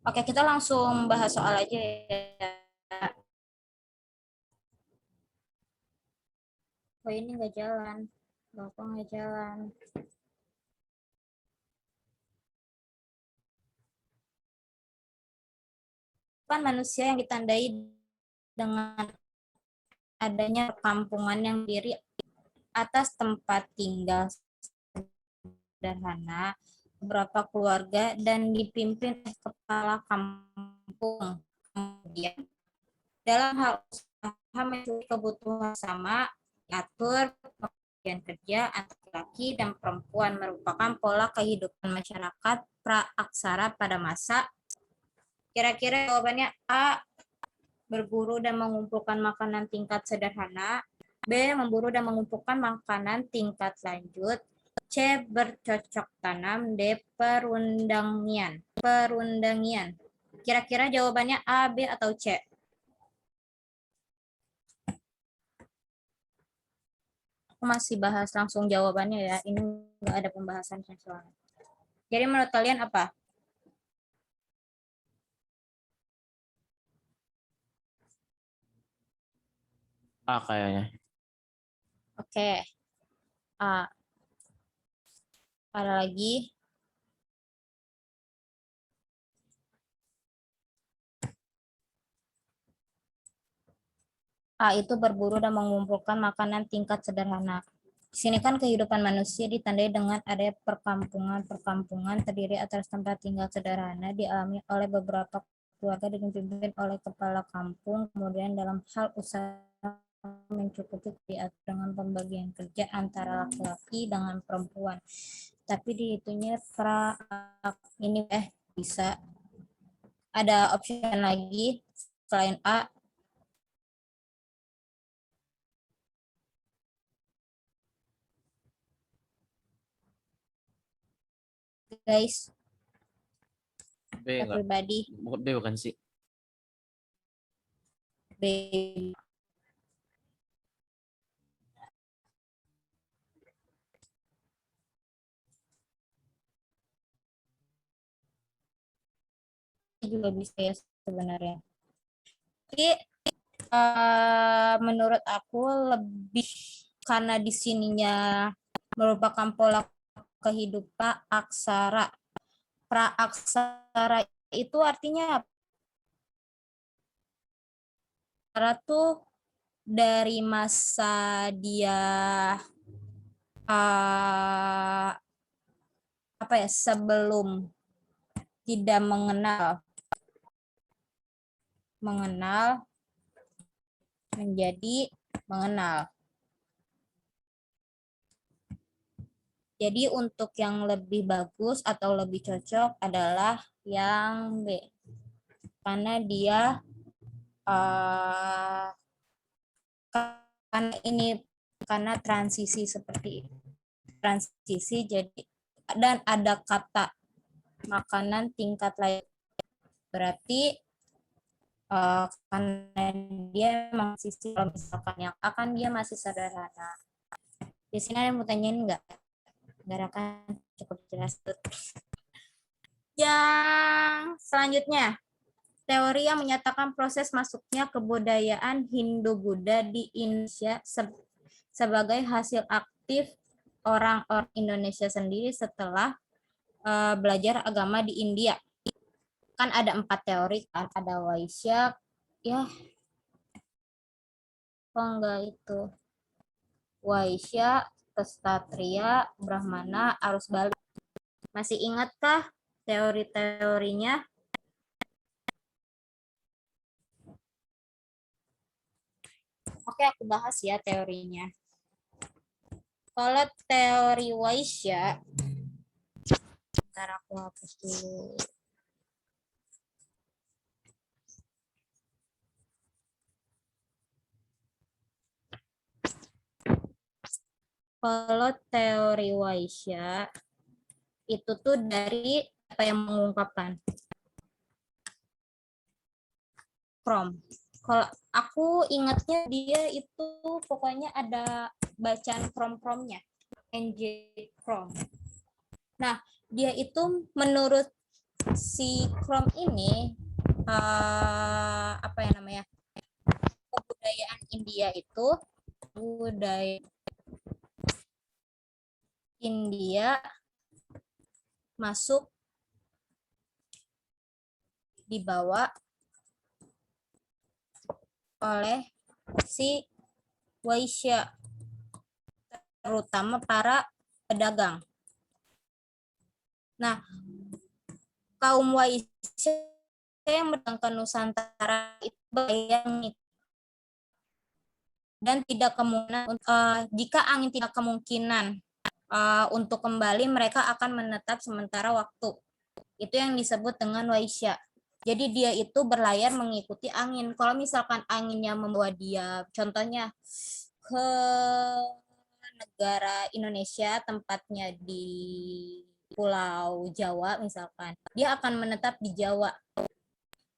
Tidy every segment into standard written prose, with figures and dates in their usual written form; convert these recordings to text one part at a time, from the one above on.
Oke, kita langsung bahas soal aja ya. Oh, ini nggak jalan. Bapak nggak jalan. Kan manusia yang ditandai dengan adanya perkampungan yang diri atas tempat tinggal sederhana, beberapa keluarga, dan dipimpin oleh kepala kampung. Kemudian, dalam hal usaha mencuri kebutuhan sama, diatur pembagian kerja antara laki dan perempuan merupakan pola kehidupan masyarakat praaksara pada masa. Kira-kira jawabannya A, berburu dan mengumpulkan makanan tingkat sederhana, B, memburu dan mengumpulkan makanan tingkat lanjut, C, bercocok tanam, D, perundangian. Kira-kira jawabannya A, B, atau C? Aku masih bahas langsung jawabannya ya. Ini nggak ada pembahasan soalnya. Jadi menurut kalian apa? A kayaknya. Oke. A. Ada lagi? A itu berburu dan mengumpulkan makanan tingkat sederhana. Di sini kan kehidupan manusia ditandai dengan adanya perkampungan terdiri atas tempat tinggal sederhana dialami oleh beberapa keluarga dan dipimpin oleh kepala kampung. Kemudian dalam hal usaha mencukupi diatur dengan pembagian kerja antara laki-laki dengan perempuan. Tapi dihitungnya ini bisa ada option lagi selain A. Guys, B enggak. pribadi B bukan sih. B. Juga bisa ya sebenarnya. Tapi menurut aku lebih karena di sininya merupakan pola kehidupan aksara. Praaksara itu artinya aksara tuh dari masa dia uh, apa ya sebelum tidak mengenal menjadi mengenal. Jadi untuk yang lebih bagus atau lebih cocok adalah yang B. Karena dia karena transisi seperti transisi jadi dan ada kata makanan tingkat lain berarti karena dia masih kalau misalkan yang akan dia masih sederhana. Di sini ada yang mau tanyain nggak? Nggak akan cukup jelas. Yang selanjutnya, teori yang menyatakan proses masuknya kebudayaan Hindu-Buddha di Indonesia sebagai hasil aktif orang-orang Indonesia sendiri setelah belajar agama di India. Kan ada 4 teori kan, ada Waisya, ya, kok enggak itu, Waisya, Kestatria, Brahmana, Arus Balik. Masih ingatkah teori-teorinya? Oke, aku bahas ya teorinya. Kalau teori Waisya, ntar aku hapus dulu. Kalau teori Waisya itu tuh dari apa yang mengungkapkan From. Kalau aku ingatnya dia itu pokoknya ada bacaan from-nya. NJ from. Nah, dia itu menurut si Krom ini apa ya namanya, kebudayaan India itu budaya India masuk dibawa oleh si Waisya, terutama para pedagang. Nah, kaum Waisya yang berdagang ke Nusantara itu bayang dan tidak kemungkinan jika angin tidak kemungkinan untuk kembali, mereka akan menetap sementara waktu. Itu yang disebut dengan Waisya. Jadi dia itu berlayar mengikuti angin. Kalau misalkan anginnya membawa dia, contohnya ke negara Indonesia, tempatnya di Pulau Jawa misalkan, dia akan menetap di Jawa.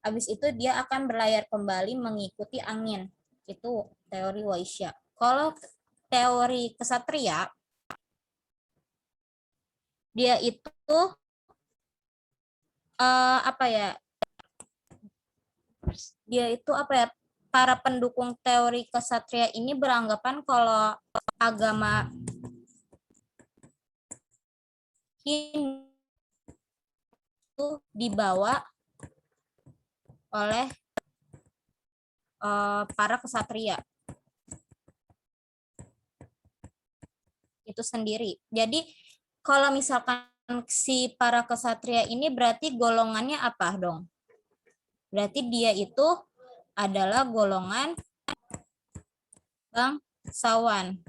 Habis itu dia akan berlayar kembali mengikuti angin. Itu teori Waisya. Kalau teori kesatria, dia itu apa ya? Dia itu apa ya? Para pendukung teori kesatria ini beranggapan kalau agama Hindu itu dibawa oleh para kesatria itu sendiri. Jadi kalau misalkan si para kesatria ini berarti golongannya apa dong? Berarti dia itu adalah golongan bangsawan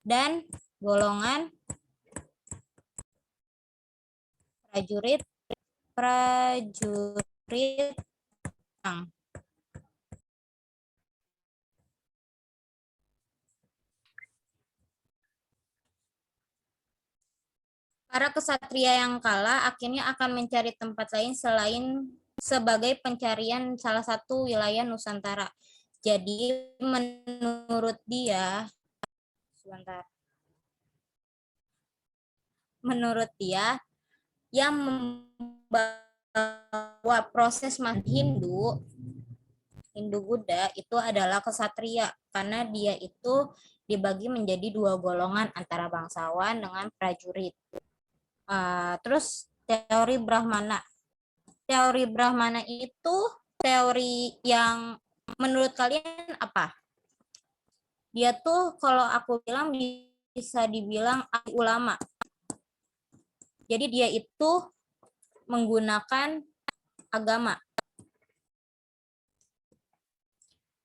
dan golongan prajurit perang. Para kesatria yang kalah akhirnya akan mencari tempat lain selain sebagai pencarian salah satu wilayah Nusantara. Jadi menurut dia, yang membawa proses Hindu Buddha itu adalah kesatria, karena dia itu dibagi menjadi dua golongan antara bangsawan dengan prajurit. Terus teori Brahmana. Teori Brahmana itu teori yang menurut kalian apa? Dia tuh kalau aku bilang bisa dibilang ahli ulama. Jadi dia itu menggunakan agama.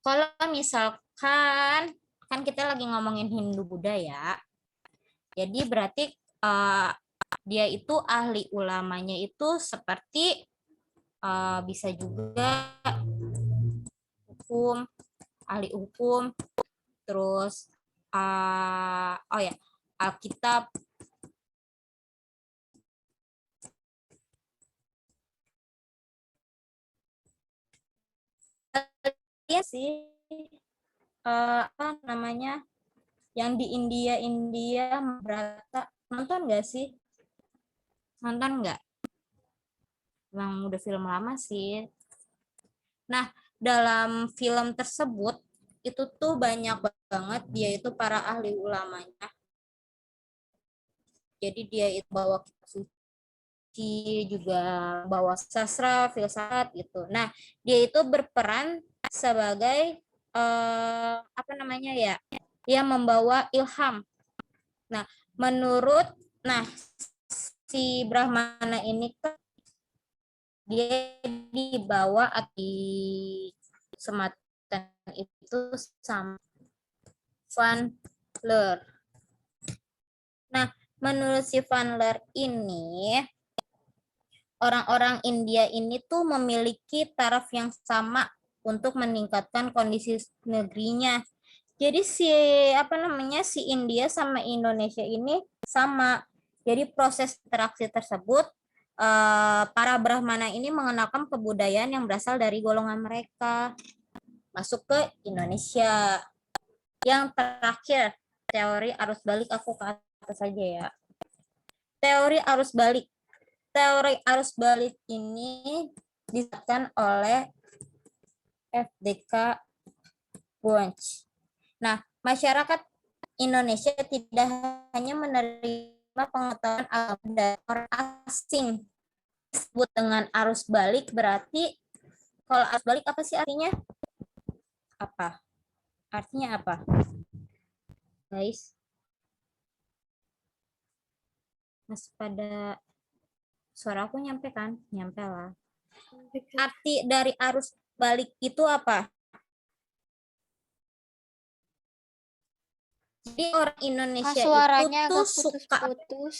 Kalau misalkan kan kita lagi ngomongin Hindu Buddha ya. Jadi berarti dia itu ahli ulamanya itu seperti bisa juga hukum, ahli hukum, terus Alkitab, iya sih apa namanya yang di India Brata, nonton nggak sih? Nonton nggak? Emang udah film lama sih. Nah, dalam film tersebut itu tuh banyak banget dia itu para ahli ulamanya. Jadi dia itu bawa kitab suci, juga bawa sastra, filsafat gitu. Nah, dia itu berperan sebagai apa namanya ya? Yang membawa ilham. Nah, si Brahmana ini kan dia dibawa di sematan itu sama Van Leer. Nah, menurut si Van Leer ini, orang-orang India ini tuh memiliki taraf yang sama untuk meningkatkan kondisi negerinya. Jadi si India sama Indonesia ini sama. Jadi proses interaksi tersebut para Brahmana ini mengenakan kebudayaan yang berasal dari golongan mereka masuk ke Indonesia. Yang terakhir, teori arus balik, aku ke atas saja ya. Teori arus balik. teori arus balik ini disebutkan oleh F.D.K. Wunsch. Nah, masyarakat Indonesia tidak hanya menerima pengetahuan agama dari orang asing. Disebut dengan arus balik berarti kalau arus balik apa sih artinya? Apa? Artinya apa? Guys. Mas pada suara aku nyampe kan? Nyampe lah. Arti dari arus balik itu apa? Jadi orang Indonesia Suaranya itu tuh agak suka. putus-putus.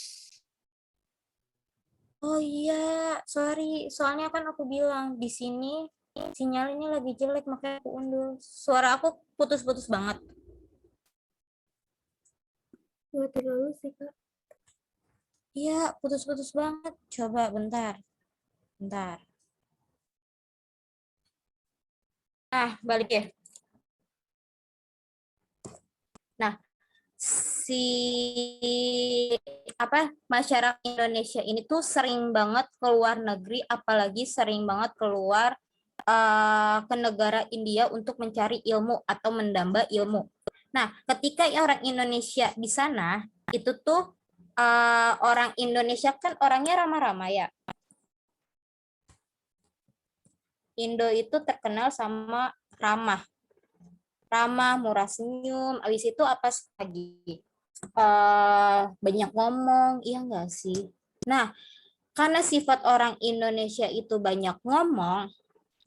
Oh iya, sorry. Soalnya kan aku bilang di sini sinyal ini lagi jelek makanya aku undur. Suara aku putus-putus banget. Nggak terlalu sih, Kak. Iya, putus-putus banget. Coba bentar. Bentar. Balik ya. Nah, masyarakat Indonesia ini tuh sering banget keluar negeri, apalagi sering banget keluar ke negara India untuk mencari ilmu atau menambah ilmu. Nah, ketika orang Indonesia di sana, itu tuh orang Indonesia kan orangnya ramah-ramah ya. Indo itu terkenal sama ramah, murah senyum. Habis itu apa lagi? Banyak ngomong, iya enggak sih? Nah, karena sifat orang Indonesia itu banyak ngomong,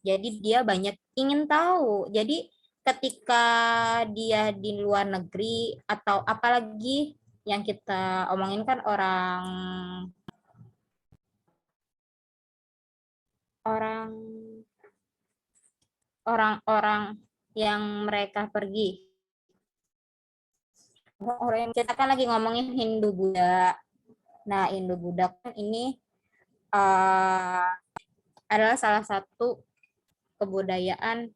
jadi dia banyak ingin tahu. Jadi ketika dia di luar negeri atau apalagi yang kita omongin kan orang-orang yang mereka pergi. Orang yang kita kan lagi ngomongin Hindu Buddha. Nah, Hindu Buddha kan ini adalah salah satu kebudayaan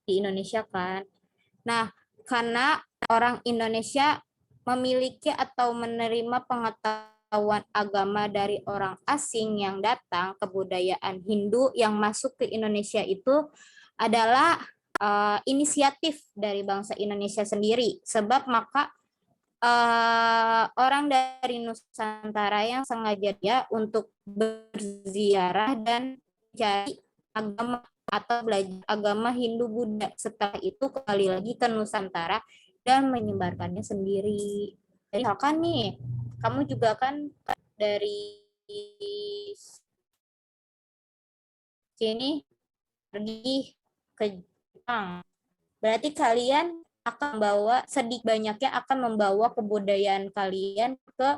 di Indonesia kan. Nah, karena orang Indonesia memiliki atau menerima pengetahuan agama dari orang asing yang datang, kebudayaan Hindu yang masuk ke Indonesia itu adalah inisiatif dari bangsa Indonesia sendiri. Sebab maka orang dari Nusantara yang sengaja dia untuk berziarah dan mencari agama atau belajar agama Hindu Buddha. Setelah itu kembali lagi ke Nusantara dan menyebarkannya sendiri. Jadi misalkan nih, kamu juga kan dari sini pergi ke Jepang. Berarti kalian akan membawa sedikit banyaknya akan membawa kebudayaan kalian ke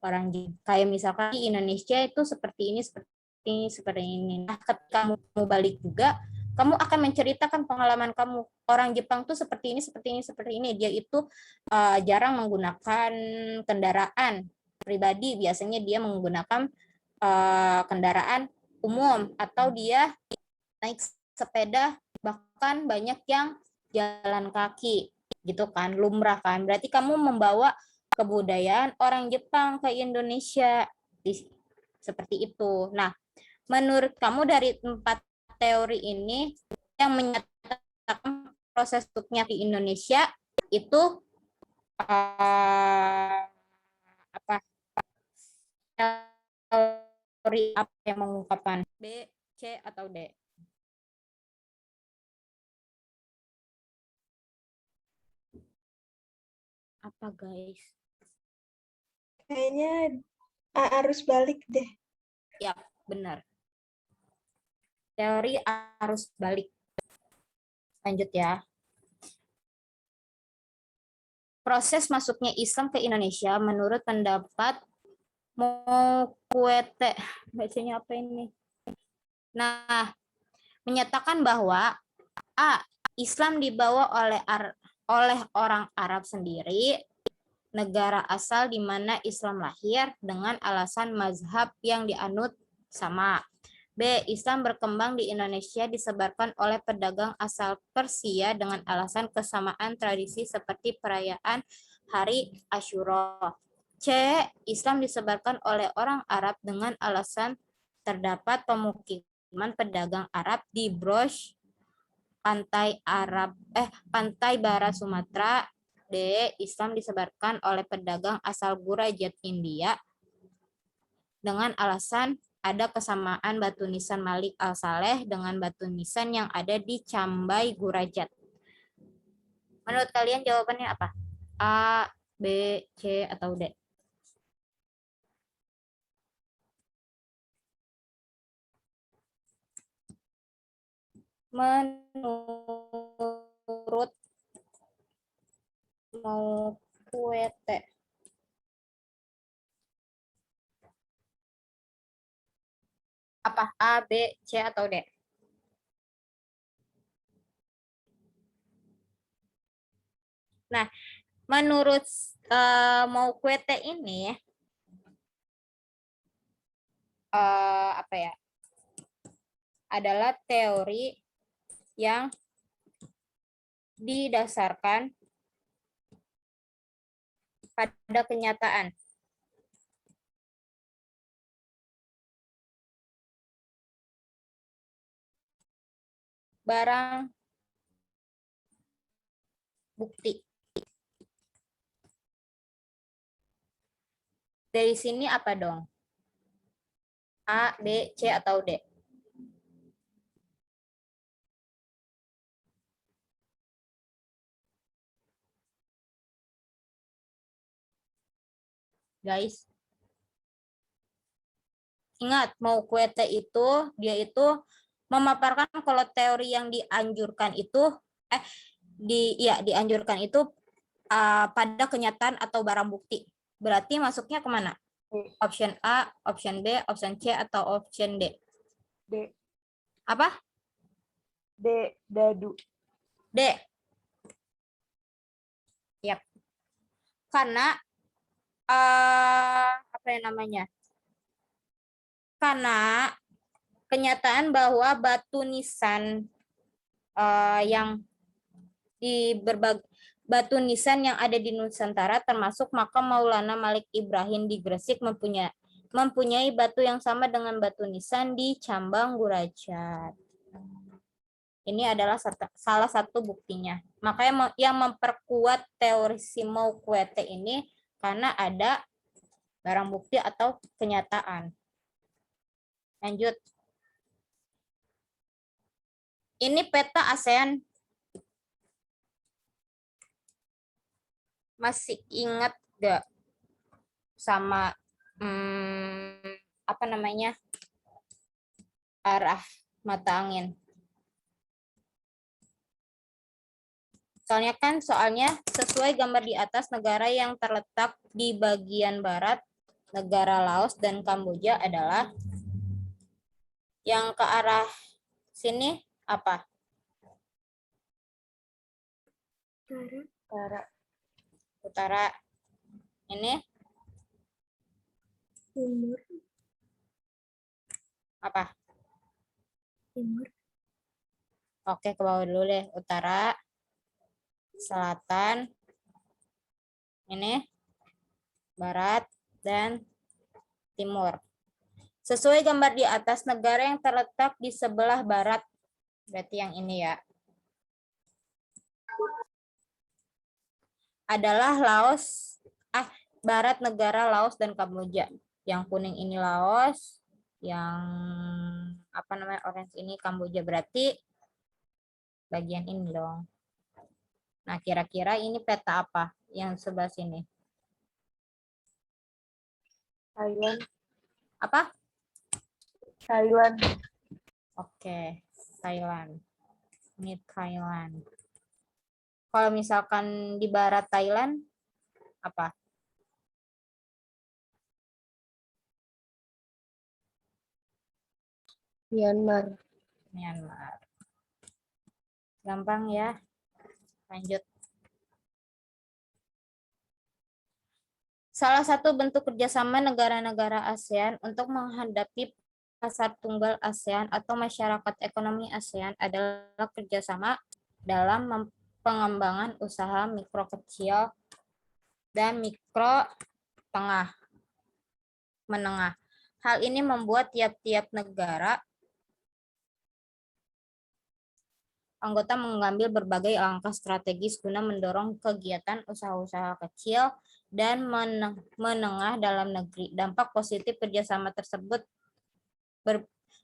orang Jepang. Kayak misalkan di Indonesia itu seperti ini, seperti ini. Nah, ketika kamu mau balik juga, kamu akan menceritakan pengalaman kamu. Orang Jepang tuh seperti ini, seperti ini, seperti ini. Dia itu jarang menggunakan kendaraan pribadi. Biasanya dia menggunakan kendaraan umum atau dia naik sepeda, bahkan banyak yang jalan kaki gitu kan, lumrah kan. Berarti kamu membawa kebudayaan orang Jepang ke Indonesia seperti itu. Nah, menurut kamu dari 4 teori ini yang menyatakan proses struknya di Indonesia itu apa teori apa yang mengungkapkan? B, C atau D? Apa guys? Kayaknya arus balik deh. Ya, benar. Teori arus balik. Lanjut ya. Proses masuknya Islam ke Indonesia menurut pendapat Mokuete, bacanya apa ini? Nah, menyatakan bahwa A. Islam dibawa oleh orang Arab sendiri, negara asal di mana Islam lahir dengan alasan mazhab yang dianut sama. B. Islam berkembang di Indonesia disebarkan oleh pedagang asal Persia dengan alasan kesamaan tradisi seperti perayaan Hari Asyura. C. Islam disebarkan oleh orang Arab dengan alasan terdapat pemukiman pedagang Arab di Broch, pantai barat Sumatera. D. Islam disebarkan oleh pedagang asal Gurajat India dengan alasan ada kesamaan batu nisan Malik Al-Saleh dengan batu nisan yang ada di Cambai Gurajat. Menurut kalian jawabannya apa? A, B, C, atau D? Menurut mau kuete. Apa? A, B, C, atau D? Nah, menurut mau kuete ini, apa ya? Adalah teori yang didasarkan pada kenyataan. Barang bukti. Dari sini apa dong? A, B, C, atau D? Guys, ingat, mau kuete itu, dia itu memaparkan kalau teori yang dianjurkan itu, dianjurkan itu pada kenyataan atau barang bukti. Berarti masuknya kemana? Option A, option B, option C, atau option D? D. Apa? D. Dadu. D. Yap. Karena apa yang namanya? Karena kenyataan bahwa batu nisan yang di berbagai batu nisan yang ada di Nusantara termasuk makam Maulana Malik Ibrahim di Gresik mempunyai batu yang sama dengan batu nisan di Cambang Gurajat. Ini adalah salah satu buktinya. Makanya yang memperkuat teori Simau Kuete ini karena ada barang bukti atau kenyataan. Lanjut. Ini peta ASEAN. Masih ingat gak sama apa namanya arah mata angin? Soalnya sesuai gambar di atas, negara yang terletak di bagian barat negara Laos dan Kamboja adalah yang ke arah sini apa? Utara. Ini Timur. apa? Timur. Oke, ke bawah dulu deh. Utara, selatan, ini barat, dan timur. Sesuai gambar di atas, negara yang terletak di sebelah barat, berarti yang ini ya, adalah Laos, barat negara Laos dan Kamboja. Yang kuning ini Laos, yang apa namanya orange ini Kamboja, berarti bagian ini dong. Nah, kira-kira ini peta apa yang sebelah sini? Thailand. Apa? Thailand. Oke, Thailand. Ini Thailand. Kalau misalkan di barat Thailand, apa? Myanmar. Myanmar. Gampang ya. Lanjut. Salah satu bentuk kerjasama negara-negara ASEAN untuk menghadapi pasar tunggal ASEAN atau masyarakat ekonomi ASEAN adalah kerjasama dalam pengembangan usaha mikro kecil dan mikro tengah menengah. Hal ini membuat tiap-tiap negara anggota mengambil berbagai langkah strategis guna mendorong kegiatan usaha-usaha kecil dan menengah dalam negeri. Dampak positif kerjasama tersebut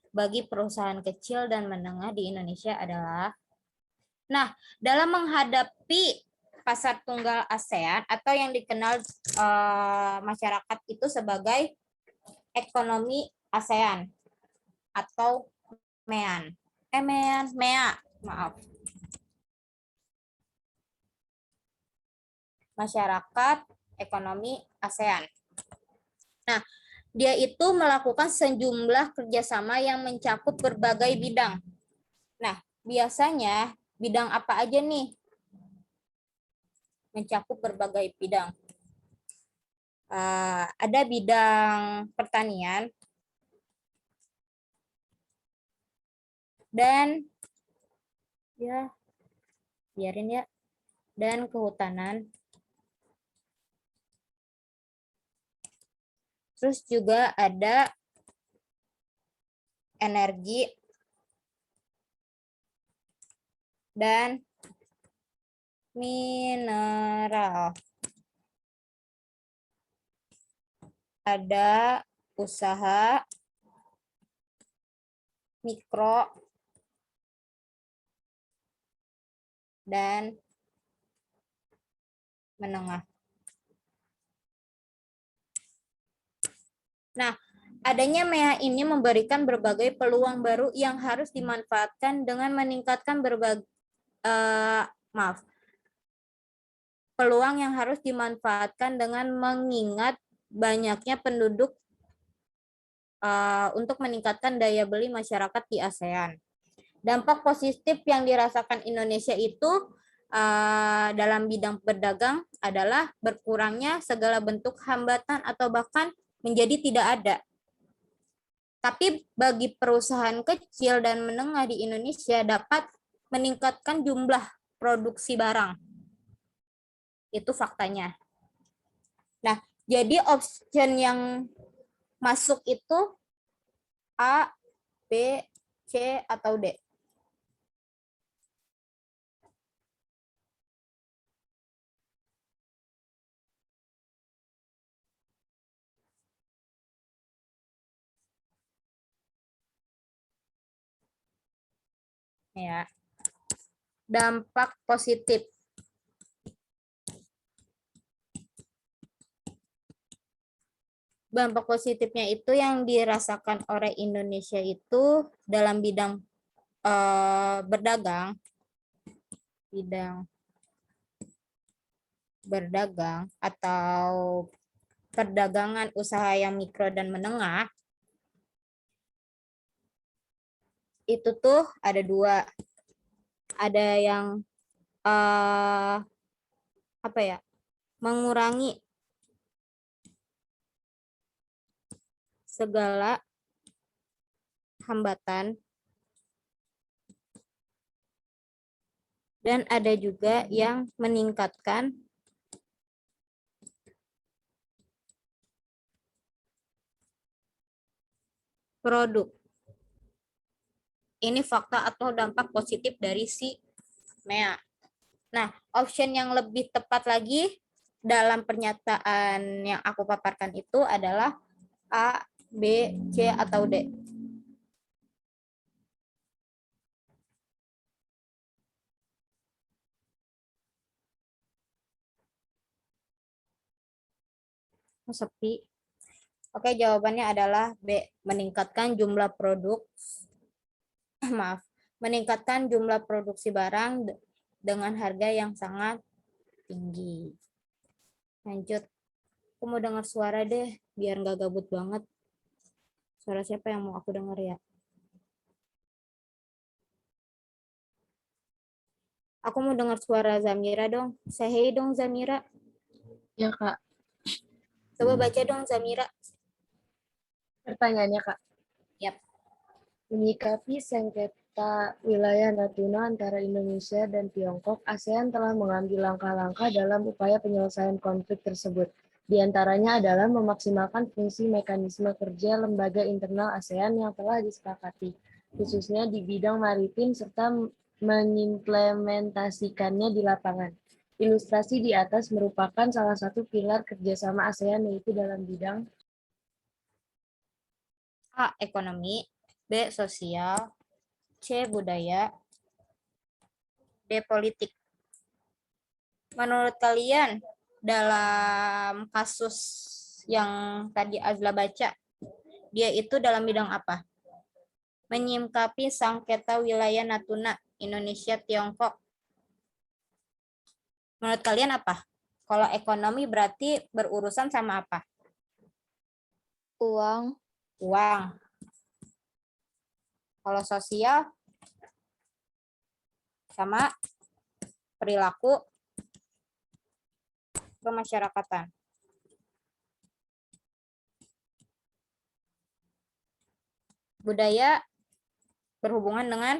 bagi perusahaan kecil dan menengah di Indonesia adalah, dalam menghadapi pasar tunggal ASEAN atau yang dikenal masyarakat itu sebagai ekonomi ASEAN atau MEAN. MEA. Maaf. Masyarakat ekonomi ASEAN. Nah, dia itu melakukan sejumlah kerjasama yang mencakup berbagai bidang. Nah, biasanya bidang apa aja nih? Mencakup berbagai bidang. Ada bidang pertanian dan dan kehutanan. Terus juga ada energi dan mineral. Ada usaha mikro dan menengah. Nah, adanya MEA ini memberikan berbagai peluang baru yang harus dimanfaatkan dengan meningkatkan peluang yang harus dimanfaatkan dengan mengingat banyaknya penduduk untuk meningkatkan daya beli masyarakat di ASEAN. Dampak positif yang dirasakan Indonesia itu dalam bidang berdagang adalah berkurangnya segala bentuk hambatan atau bahkan menjadi tidak ada. Tapi bagi perusahaan kecil dan menengah di Indonesia dapat meningkatkan jumlah produksi barang. Itu faktanya. Nah, jadi option yang masuk itu A, B, C, atau D. Ya. Dampak positif. Dampak positifnya itu yang dirasakan oleh Indonesia itu dalam bidang berdagang atau perdagangan usaha yang mikro dan menengah itu tuh ada dua. Ada yang mengurangi segala hambatan dan ada juga yang meningkatkan produk. Ini fakta atau dampak positif dari si MEA. Nah, option yang lebih tepat lagi dalam pernyataan yang aku paparkan itu adalah A, B, C, atau D. Sepi. Oke, jawabannya adalah B, meningkatkan jumlah produk. Meningkatkan jumlah produksi barang dengan harga yang sangat tinggi. Lanjut. Aku mau dengar suara deh, biar nggak gabut banget. Suara siapa yang mau aku dengar ya? Aku mau dengar suara Zamira dong. Say hey dong Zamira. Ya, Kak. Coba baca dong Zamira. Pertanyaannya, Kak. Yap. Menyikapi sengketa wilayah Natuna antara Indonesia dan Tiongkok, ASEAN telah mengambil langkah-langkah dalam upaya penyelesaian konflik tersebut. Di antaranya adalah memaksimalkan fungsi mekanisme kerja lembaga internal ASEAN yang telah disepakati, khususnya di bidang maritim serta mengimplementasikannya di lapangan. Ilustrasi di atas merupakan salah satu pilar kerjasama ASEAN, yaitu dalam bidang A. Ekonomi, B. Sosial, C. Budaya, D. Politik. Menurut kalian, dalam kasus yang tadi Azla baca, dia itu dalam bidang apa? Menyingkapi sengketa wilayah Natuna, Indonesia, Tiongkok. Menurut kalian apa? Kalau ekonomi berarti berurusan sama apa? Uang. Uang. Kalau sosial sama perilaku kemasyarakatan. Budaya berhubungan dengan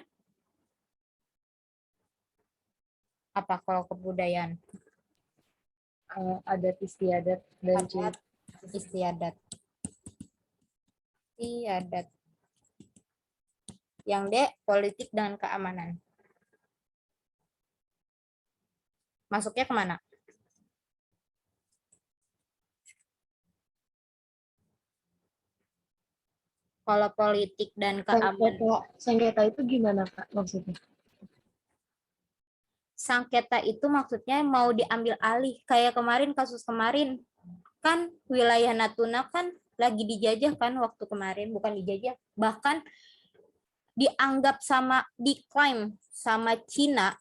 apa kalau kebudayaan? adat istiadat dan Adat istiadat. Istiadat. Yang D, politik dan keamanan. Masuknya kemana? Kalau politik dan keamanan. Sengketa itu gimana, Kak, maksudnya? Sengketa itu maksudnya mau diambil alih. Kayak kemarin, kasus kemarin. Kan wilayah Natuna kan lagi dijajah kan waktu kemarin. Bukan dijajah. Bahkan dianggap diklaim sama Cina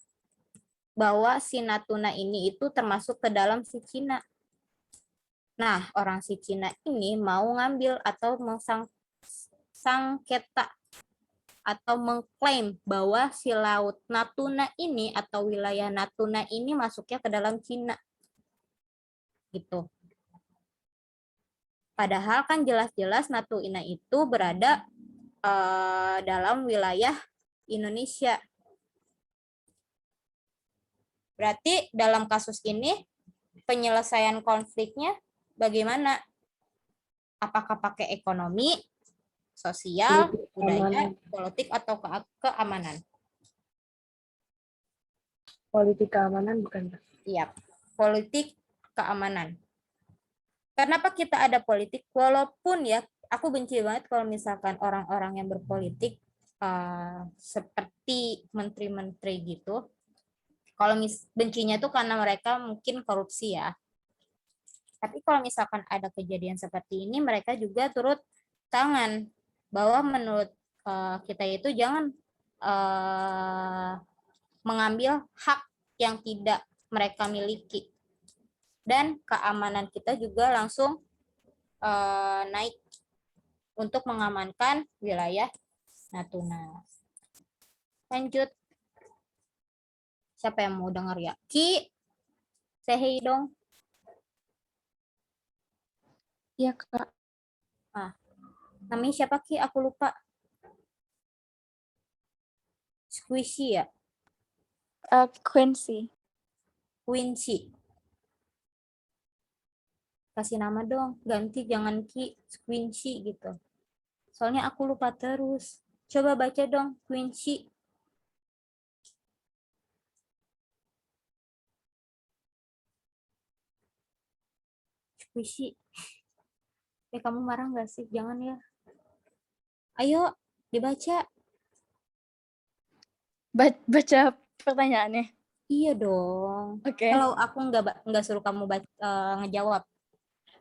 bahwa si Natuna ini itu termasuk ke dalam si Cina. Nah, orang si Cina ini mau ngambil atau sengketa atau mengklaim bahwa si laut Natuna ini atau wilayah Natuna ini masuknya ke dalam Cina. Gitu. Padahal kan jelas-jelas Natuna itu berada dalam wilayah Indonesia. Berarti dalam kasus ini penyelesaian konfliknya bagaimana? Apakah pakai ekonomi, sosial, budaya, politik, atau keamanan? Politik keamanan bukan, Kak? Iya, politik keamanan. Kenapa kita ada politik? Walaupun ya, aku benci banget kalau misalkan orang-orang yang berpolitik seperti menteri-menteri gitu. Kalau bencinya itu karena mereka mungkin korupsi ya. Tapi kalau misalkan ada kejadian seperti ini, mereka juga turut tangan bahwa menurut kita itu jangan mengambil hak yang tidak mereka miliki. Dan keamanan kita juga langsung naik untuk mengamankan wilayah Natuna. Lanjut. Siapa yang mau dengar ya? Ki, say hey dong. Iya, Kak. Namanya siapa Ki? Aku lupa. Squishy ya? Quincy. Quincy. Kasih nama dong. Ganti jangan Ki, Quincy gitu. Soalnya aku lupa terus. Coba baca dong, Quincy. Squishy. Kamu marah nggak sih? Jangan ya. Ayo, dibaca. Baca pertanyaannya. Iya dong. Oke. Kalau aku nggak suruh kamu ngejawab.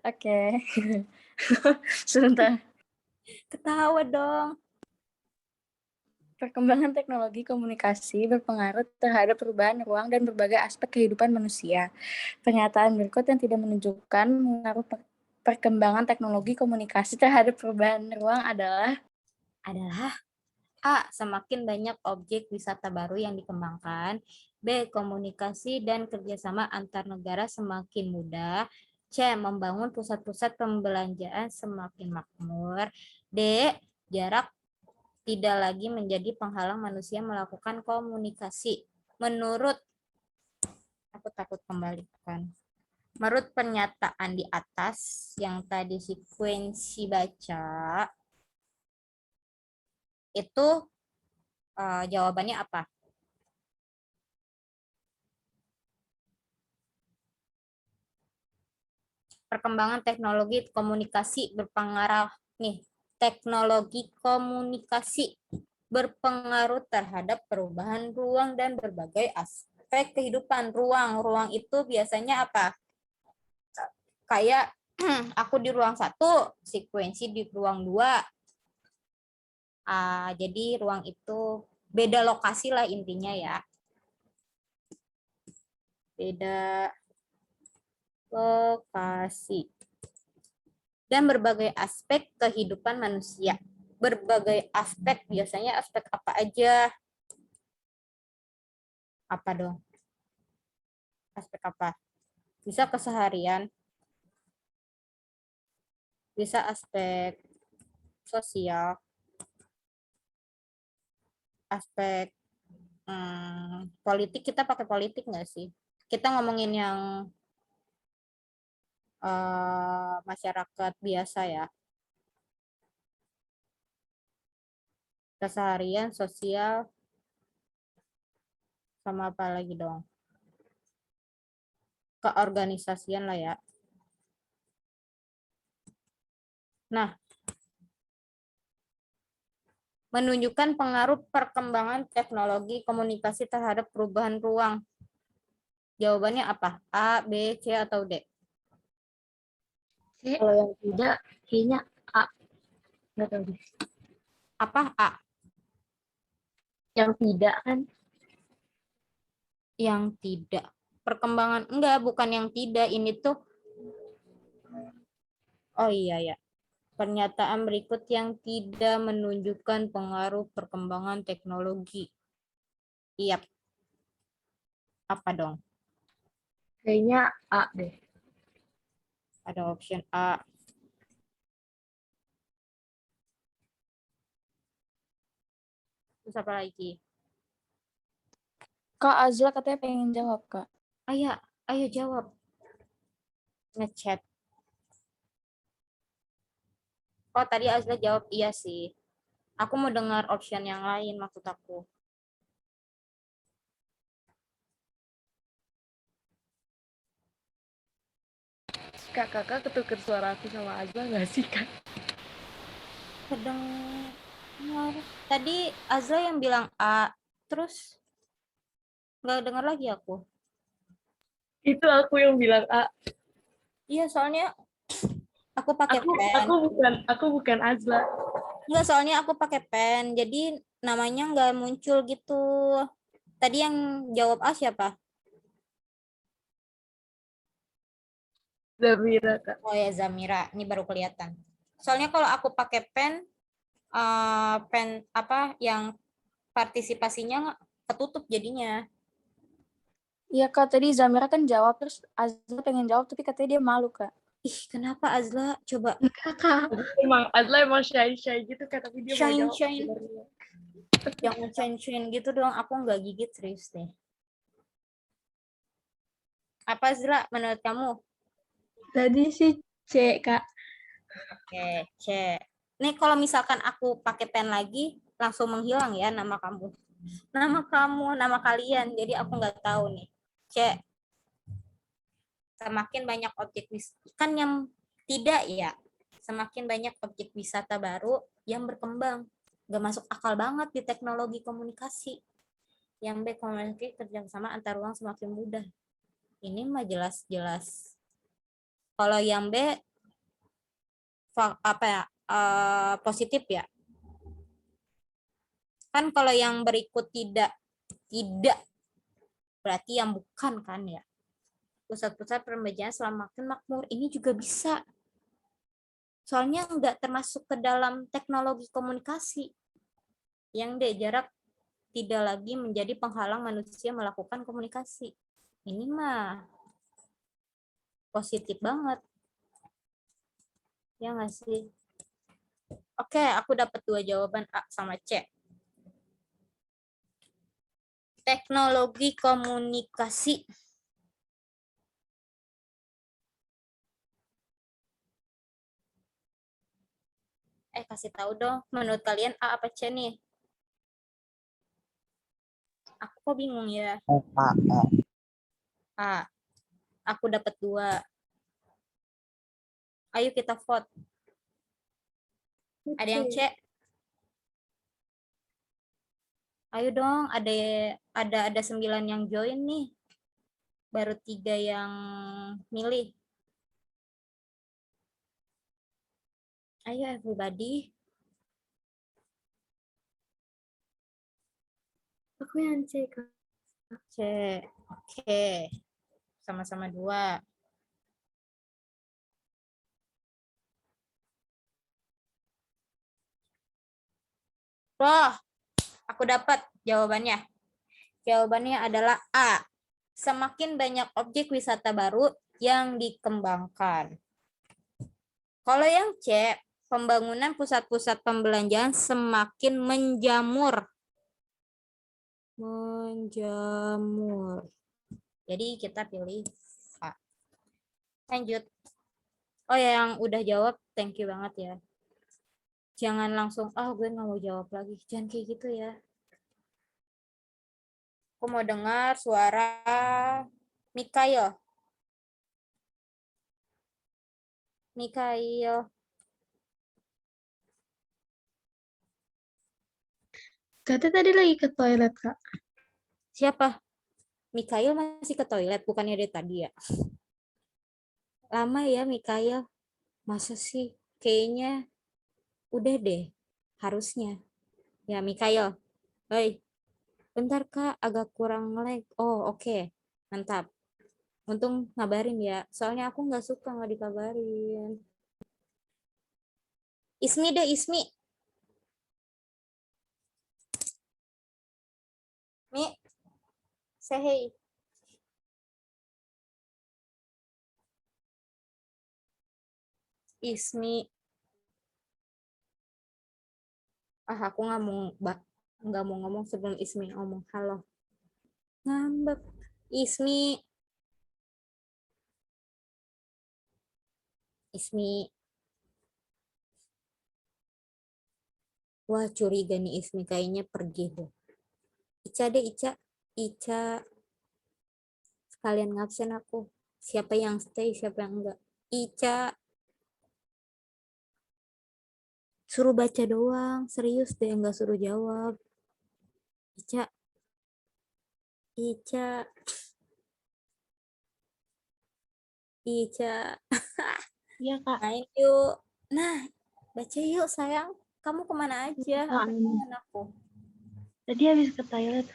Oke. Sebentar. Ketawa dong. Perkembangan teknologi komunikasi berpengaruh terhadap perubahan ruang dan berbagai aspek kehidupan manusia. Pernyataan berikut yang tidak menunjukkan pengaruh perkembangan teknologi komunikasi terhadap perubahan ruang adalah A. Semakin banyak objek wisata baru yang dikembangkan. B. Komunikasi dan kerjasama antar negara semakin mudah. C. Membangun pusat-pusat pembelanjaan semakin makmur. D. Jarak tidak lagi menjadi penghalang manusia melakukan komunikasi. Menurut, aku takut kembalikan. Menurut pernyataan di atas yang tadi sekuensi baca, itu jawabannya apa? Perkembangan teknologi komunikasi berpengaruh nih. Teknologi komunikasi berpengaruh terhadap perubahan ruang dan berbagai aspek kehidupan. Ruang itu biasanya apa? Kayak aku di ruang 1, sekuensi di ruang 2. Jadi ruang itu beda lokasi lah intinya ya. Beda lokasi. Dan berbagai aspek kehidupan manusia. Berbagai aspek, biasanya aspek apa aja? Apa dong? Aspek apa? Bisa keseharian, bisa aspek sosial, aspek politik. Kita pakai politik nggak sih? Kita ngomongin yang masyarakat biasa ya. Keseharian, sosial, sama apa lagi dong? Keorganisasian lah ya. Nah, menunjukkan pengaruh perkembangan teknologi komunikasi terhadap perubahan ruang. Jawabannya apa? A, B, C, atau D? Kalau yang tidak, kayaknya A. Nggak tahu deh. Apa A? Yang tidak kan? Yang tidak. Perkembangan, enggak, bukan yang tidak. Ini tuh, oh iya ya. Pernyataan berikut yang tidak menunjukkan pengaruh perkembangan teknologi. Iya. Apa dong? Kayaknya A deh. Ada option A. Terus apa lagi? Kak Azla katanya pengen jawab, Kak. Ayo jawab. Ngechat. Oh, tadi Azla jawab iya sih. Aku mau dengar option yang lain maksud aku. Kakak ketukar suara aku sama Azla nggak sih, Kak? Kedengar. Tadi Azla yang bilang A, terus nggak dengar lagi aku. Itu aku yang bilang A. Iya, soalnya aku pakai pen. Aku bukan Azla. Enggak, soalnya aku pakai pen, jadi namanya nggak muncul gitu. Tadi yang jawab A siapa? Zamira, Kak. Oh ya, Zamira. Ini baru kelihatan. Soalnya kalau aku pakai pen, pen apa yang partisipasinya ketutup jadinya. Iya, Kak. Tadi Zamira kan jawab, terus Azla pengen jawab, tapi katanya dia malu, Kak. Ih, kenapa Azla? Coba. Kakak. Azla emang shy gitu, Kak, tapi dia mau jawab. Shine. Jangan shine gitu dong. Aku nggak gigit serius deh. Apa Azla menurut kamu? Tadi sih C, Kak. Oke, C. Nih kalau misalkan aku pakai pen lagi, langsung menghilang ya nama kamu. Nama kalian. Jadi aku nggak tahu nih. C. Semakin banyak objek wisata. Kan yang tidak ya. Semakin banyak objek wisata baru yang berkembang. Nggak masuk akal banget di teknologi komunikasi. Yang B, komunikasi kerjasama antar ruang semakin mudah. Ini mah jelas-jelas. Kalau yang B, apa ya, positif ya. Kan kalau yang berikut tidak berarti yang bukan kan ya. Pusat-pusat perbelanjaan semakin makmur, ini juga bisa. Soalnya nggak termasuk ke dalam teknologi komunikasi. Yang D, jarak tidak lagi menjadi penghalang manusia melakukan komunikasi. Ini mah positif banget. Ya nggak sih? Oke, aku dapat 2 jawaban A sama C. Teknologi komunikasi Kasih tahu dong, menurut kalian A apa C nih? Aku kok bingung ya. A. Aku dapat 2. Ayo kita vote. Ada yang C? Ayo dong, ada 9 yang join nih. Baru 3 yang milih. Ayo everybody. Aku yang C, Kak. C. Oke. Sama-sama 2. Wah, aku dapat jawabannya. Jawabannya adalah A. Semakin banyak objek wisata baru yang dikembangkan. Kalau yang C, pembangunan pusat-pusat pembelanjaan semakin menjamur. Jadi kita pilih A. Lanjut. Oh ya, yang udah jawab, thank you banget ya. Jangan langsung, gue nggak mau jawab lagi. Jangan kayak gitu ya. Aku mau dengar suara Mikael. Tete tadi lagi ke toilet, Kak. Siapa? Mikael masih ke toilet, bukannya dari tadi ya? Lama ya Mikael. Masa sih? Kayaknya udah deh. Harusnya. Ya Mikael. Hoi. Bentar Kak, agak kurang lag. Oh oke. Mantap. Untung ngabarin ya. Soalnya aku nggak suka nggak dikabarin. Ismi deh, Ismi. Mi, say hey. Ismi. Aku nggak mau ngomong sebelum Ismi ngomong. Halo. Ngambek. Ismi. Wah, curiga nih Ismi, kayaknya pergi deh. Ica deh, Ica. Sekalian ngabsen aku. Siapa yang stay, siapa yang enggak. Ica. Suruh baca doang, serius deh, enggak suruh jawab. Ica. Iya, Kak. Main yuk. Nah, baca yuk sayang. Kamu kemana aja? Kangen aku. Tadi habis ke toilet.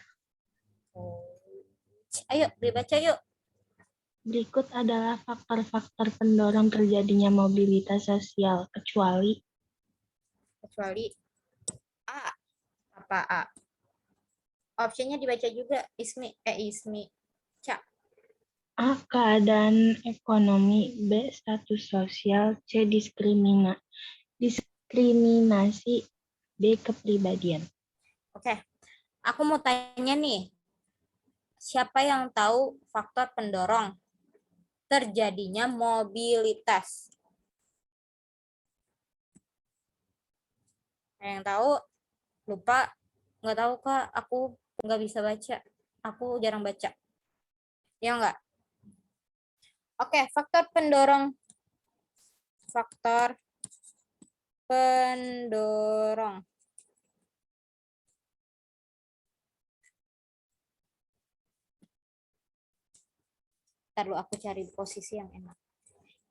Ayo, dibaca yuk. Berikut adalah faktor-faktor pendorong terjadinya mobilitas sosial, kecuali A. Apa A? Opsinya dibaca juga. Ismi. Ca. A. Keadaan ekonomi, B. Status sosial, C. Diskriminasi, D. Kepribadian. Oke. Aku mau tanya nih. Siapa yang tahu faktor pendorong terjadinya mobilitas? Yang tahu? Lupa? Nggak tahu Kak, aku nggak bisa baca. Aku jarang baca. Ya nggak? Oke, faktor pendorong. Ntar dulu aku cari posisi yang enak.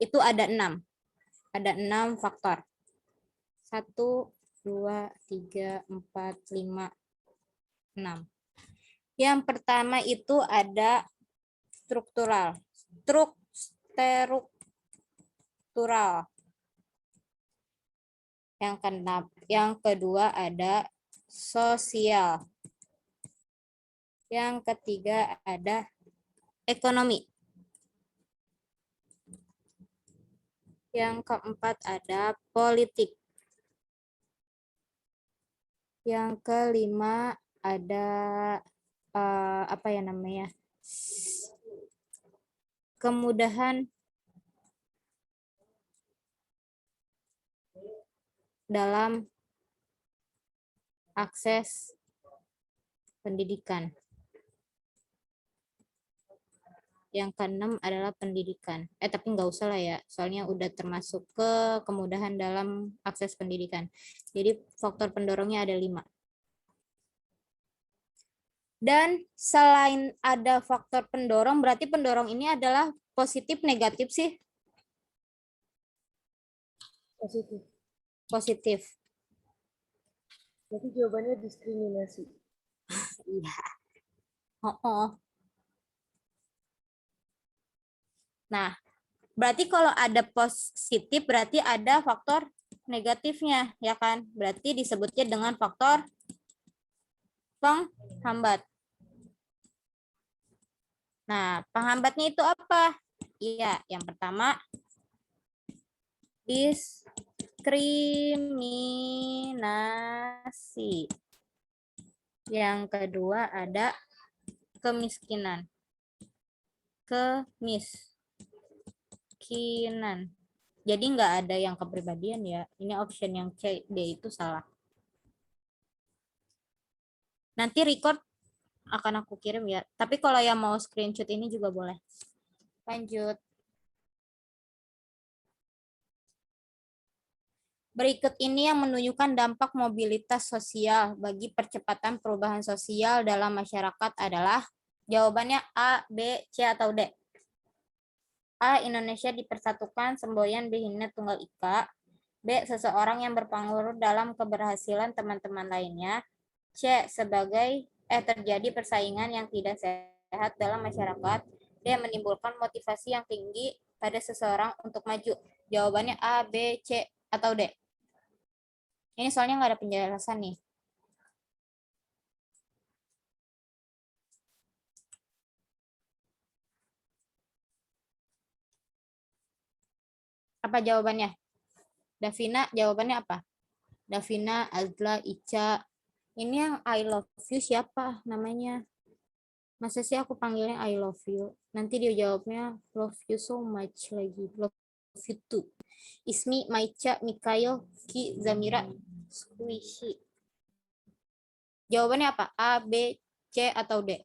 Itu ada 6. Ada 6 faktor. 1, 2, 3, 4, 5, 6. Yang pertama itu ada struktural. Yang kedua ada sosial. Yang ketiga ada ekonomi. Yang keempat ada politik. Yang kelima ada kemudahan dalam akses pendidikan. Yang keenam adalah pendidikan. Tapi nggak usah lah ya, soalnya udah termasuk ke kemudahan dalam akses pendidikan. Jadi faktor pendorongnya ada 5. Dan selain ada faktor pendorong, berarti pendorong ini adalah positif, negatif sih? Positif. Positif. Jadi jawabannya diskriminasi. Iya. Oh. Nah, berarti kalau ada positif berarti ada faktor negatifnya, ya kan? Berarti disebutnya dengan faktor penghambat. Nah, penghambatnya itu apa? Iya, yang pertama diskriminasi. Yang kedua ada kemiskinan. Jadi nggak ada yang kepribadian ya. Ini option yang C, D itu salah. Nanti record akan aku kirim ya. Tapi kalau yang mau screenshot ini juga boleh. Lanjut. Berikut ini yang menunjukkan dampak mobilitas sosial bagi percepatan perubahan sosial dalam masyarakat adalah jawabannya A, B, C, atau D. A. Indonesia dipersatukan, semboyan Bhinneka Tunggal Ika. B. Seseorang yang berpengaruh dalam keberhasilan teman-teman lainnya. C. Terjadi persaingan yang tidak sehat dalam masyarakat. D. Menimbulkan motivasi yang tinggi pada seseorang untuk maju. Jawabannya A, B, C, atau D. Ini soalnya nggak ada penjelasan nih. Apa jawabannya? Davina, jawabannya apa? Davina, Azla, Ica. Ini yang I love you siapa namanya? Masa sih aku panggilnya I love you? Nanti dia jawabnya love you so much lagi. Love you too. Ismi, Maica, Mikayo, Ki, Zamira, Squishy. Jawabannya apa? A, B, C, atau D?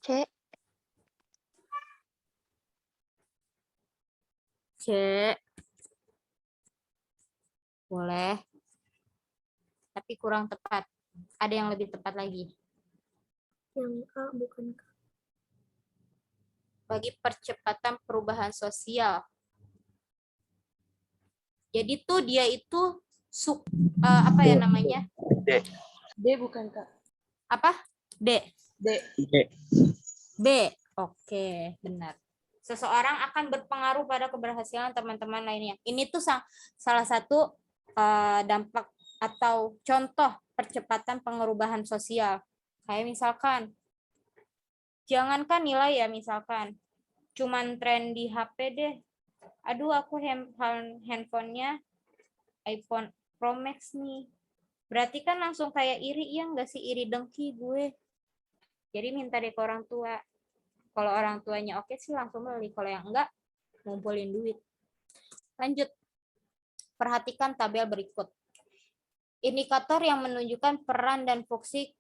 C. C. Boleh. Tapi kurang tepat. Ada yang lebih tepat lagi. Yang A bukan K. Bagi percepatan perubahan sosial. Jadi tuh dia itu apa ya namanya? D. D bukan Kak. Apa? D. D. B. Oke, benar. Seseorang akan berpengaruh pada keberhasilan teman-teman lainnya. Ini tuh salah satu dampak atau contoh percepatan pengerubahan sosial. Kayak misalkan, jangankan nilai ya misalkan, cuman tren di HP deh. Aduh, aku handphonenya iPhone Pro Max nih. Berarti kan langsung kayak iri, ya nggak sih? Iri dengki gue. Jadi minta deh ke orang tua. Kalau orang tuanya oke sih langsung beli. Kalau yang enggak, ngumpulin duit. Lanjut. Perhatikan tabel berikut. Indikator yang menunjukkan peran dan fungsi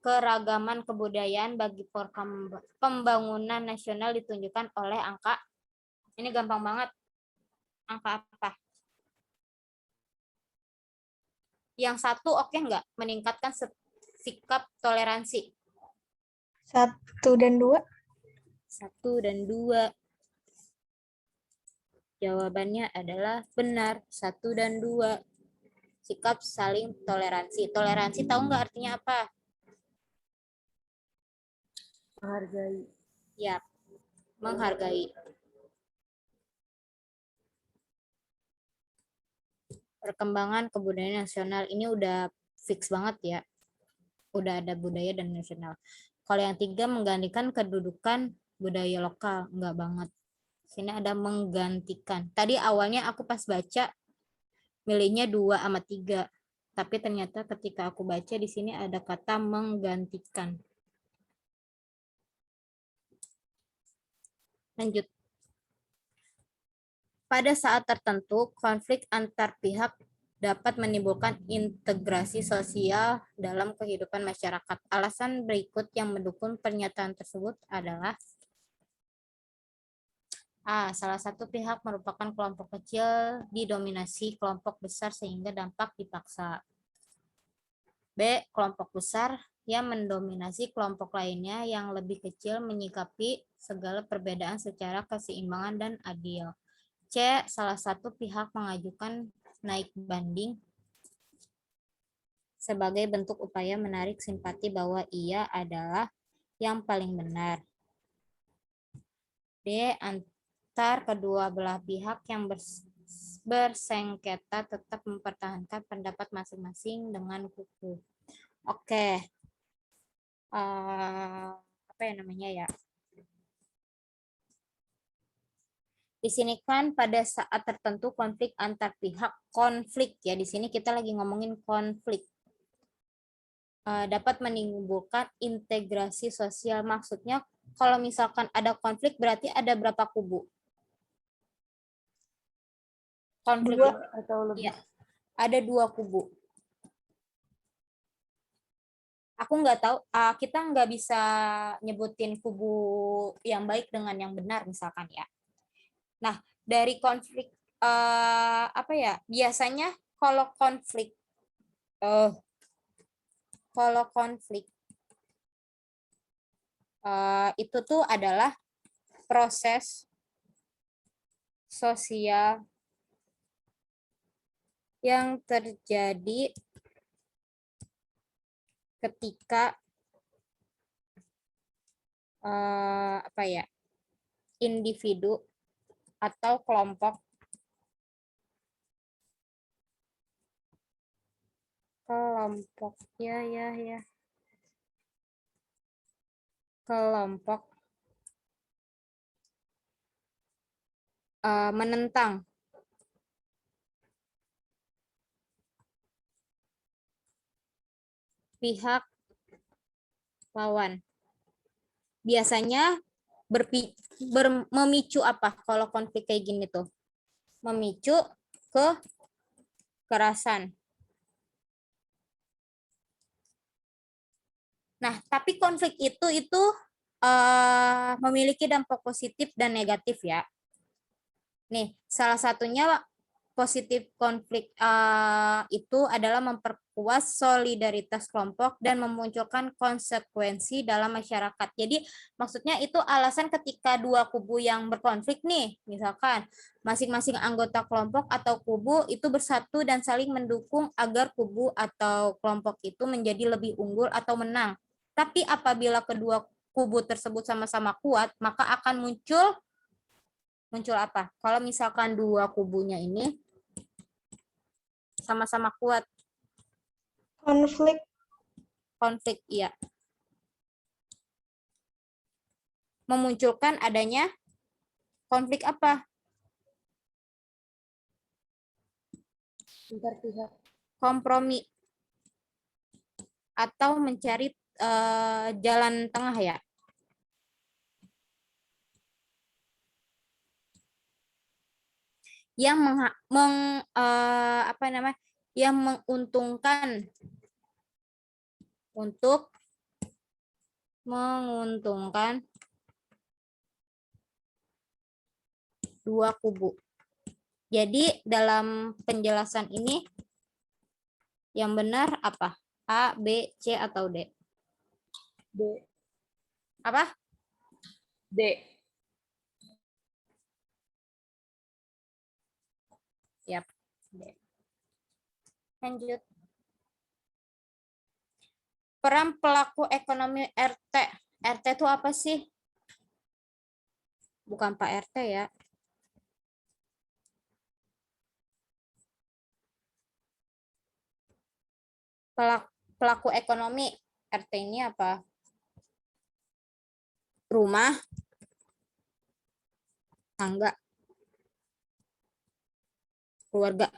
keragaman kebudayaan bagi pembangunan nasional ditunjukkan oleh angka. Ini gampang banget. Angka apa? Yang satu oke nggak? Meningkatkan sikap toleransi. 1 dan 2. 1 dan 2. Jawabannya adalah benar. 1 dan 2. Sikap saling toleransi. Toleransi tahu nggak artinya apa? Menghargai. Ya, menghargai. Perkembangan kebudayaan nasional ini udah fix banget ya. Udah ada budaya dan nasional. Kalau yang 3 menggantikan kedudukan budaya lokal, enggak banget. Sini ada menggantikan. Tadi awalnya aku pas baca milihnya 2 sama 3. Tapi ternyata ketika aku baca di sini ada kata menggantikan. Lanjut. Pada saat tertentu, konflik antar pihak dapat menimbulkan integrasi sosial dalam kehidupan masyarakat. Alasan berikut yang mendukung pernyataan tersebut adalah A. Salah satu pihak merupakan kelompok kecil didominasi kelompok besar sehingga dampak dipaksa. B. Kelompok besar yang mendominasi kelompok lainnya yang lebih kecil menyikapi segala perbedaan secara keseimbangan dan adil. C. Salah satu pihak mengajukan naik banding sebagai bentuk upaya menarik simpati bahwa ia adalah yang paling benar. D. Antar kedua belah pihak yang bersengketa tetap mempertahankan pendapat masing-masing dengan kukuh. Oke. Apa ya namanya ya? Di sini kan pada saat tertentu konflik antar pihak, konflik ya, di sini kita lagi ngomongin konflik. Dapat menimbulkan integrasi sosial. Maksudnya kalau misalkan ada konflik berarti ada berapa kubu? Konflik Dua atau lebih? ya, ada 2 kubu. Aku nggak tahu, kita nggak bisa nyebutin kubu yang baik dengan yang benar misalkan ya. Nah, dari konflik apa ya? Biasanya kalau konflik itu tuh adalah proses sosial yang terjadi ketika apa ya, individu atau kelompok kelompok menentang pihak lawan. Biasanya memicu apa kalau konflik kayak gini tuh? Memicu kekerasan. Nah, tapi konflik itu memiliki dampak positif dan negatif ya. Nih, salah satunya positif konflik itu adalah memperkuat solidaritas kelompok dan memunculkan konsekuensi dalam masyarakat. Jadi maksudnya itu alasan ketika 2 kubu yang berkonflik nih, misalkan masing-masing anggota kelompok atau kubu itu bersatu dan saling mendukung agar kubu atau kelompok itu menjadi lebih unggul atau menang. Tapi apabila kedua kubu tersebut sama-sama kuat, maka akan muncul apa? Kalau misalkan 2 kubunya ini sama-sama kuat. Konflik, iya. Memunculkan adanya konflik apa? Antar pihak. Kompromi. Atau mencari jalan tengah ya. Yang yang menguntungkan dua kubu. Jadi dalam penjelasan ini yang benar apa? A, B, C atau D? D. Apa? D. Siap. D. Lanjut. Peran pelaku ekonomi RT. RT itu apa sih? Bukan Pak RT ya. Pelaku ekonomi. RT ini apa? Rumah, tangga, keluarga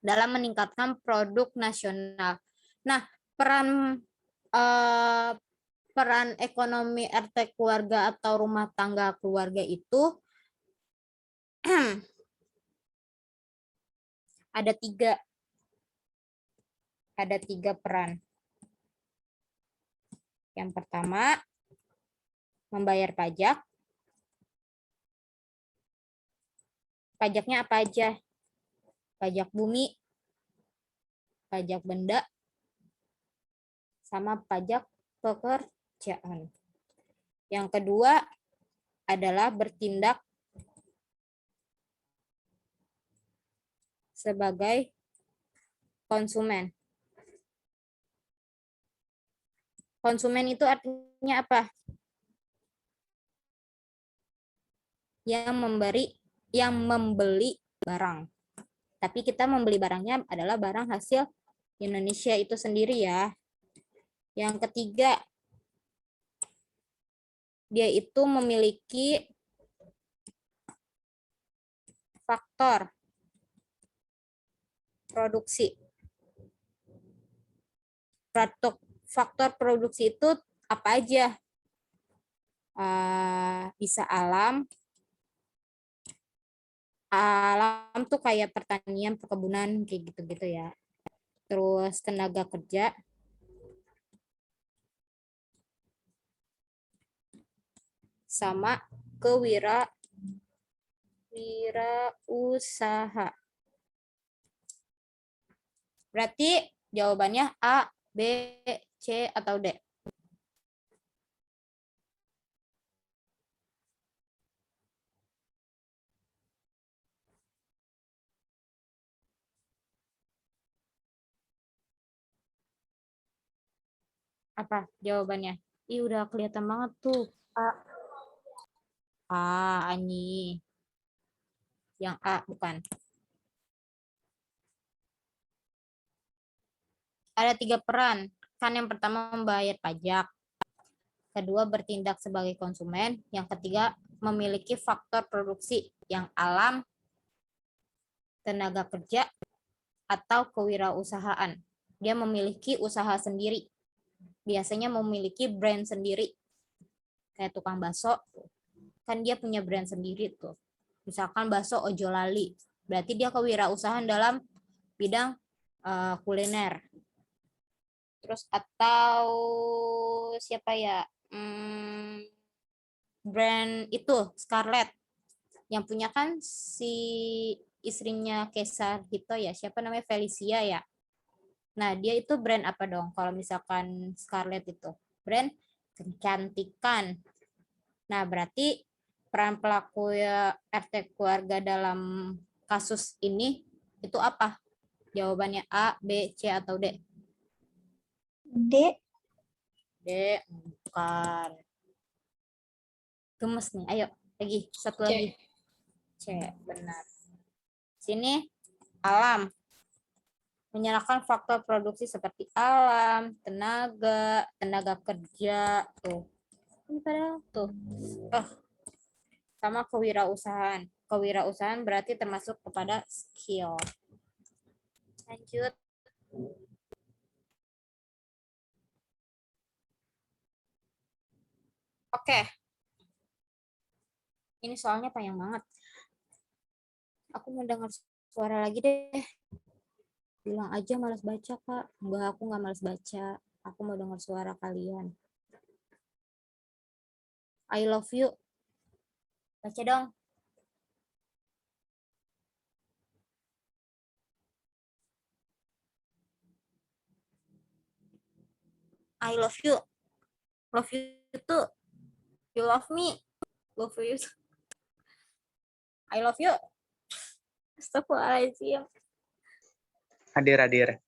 dalam meningkatkan produk nasional. Nah, peran peran ekonomi RT keluarga atau rumah tangga keluarga itu ada tiga peran. Yang pertama, membayar pajak. Pajaknya apa aja? Pajak bumi, pajak benda, sama pajak pekerjaan. Yang kedua adalah bertindak sebagai konsumen. Konsumen itu artinya apa? Yang membeli barang. Tapi kita membeli barangnya adalah barang hasil Indonesia itu sendiri ya. Yang ketiga, dia itu memiliki faktor produksi. Faktor produksi itu apa aja? Bisa alam. Alam tuh kayak pertanian, perkebunan, kayak gitu-gitu ya. Terus tenaga kerja. Sama wirausaha. Berarti jawabannya A, B, C, atau D? Apa jawabannya? Ih, udah kelihatan banget tuh. Ani. Yang A, bukan. Ada 3 peran. Kan yang pertama membayar pajak. Kedua, bertindak sebagai konsumen. Yang ketiga, memiliki faktor produksi yang alam, tenaga kerja, atau kewirausahaan. Dia memiliki usaha sendiri. Biasanya memiliki brand sendiri. Kayak tukang bakso, kan dia punya brand sendiri tuh. Misalkan bakso Ojolali. Berarti dia kewirausahaan dalam bidang kuliner. Terus atau siapa ya? Brand itu Scarlett. Yang punya kan si istrinya Kaisar Hito ya. Siapa namanya? Felicia ya. Nah, dia itu brand apa dong? Kalau misalkan Scarlett itu brand kecantikan. Nah, berarti peran pelaku RT keluarga dalam kasus ini itu apa? Jawabannya A, B, C, atau D? D. D, bukan. Gemes nih, ayo lagi, satu lagi. C, benar. Sini, alam. Menyerahkan faktor produksi seperti alam, tenaga kerja, tuh. Ini padahal tuh. Sama kewirausahaan. Kewirausahaan berarti termasuk kepada skill. Lanjut. Oke. Ini soalnya panjang banget. Aku mau dengar suara lagi deh. Bilang aja malas baca, Kak. Enggak, aku nggak malas baca. Aku mau dengar suara kalian. I love you. Baca dong. I love you. Love you itu you love me. Love you. I love you. Astagfirullahaladzim. Hadir.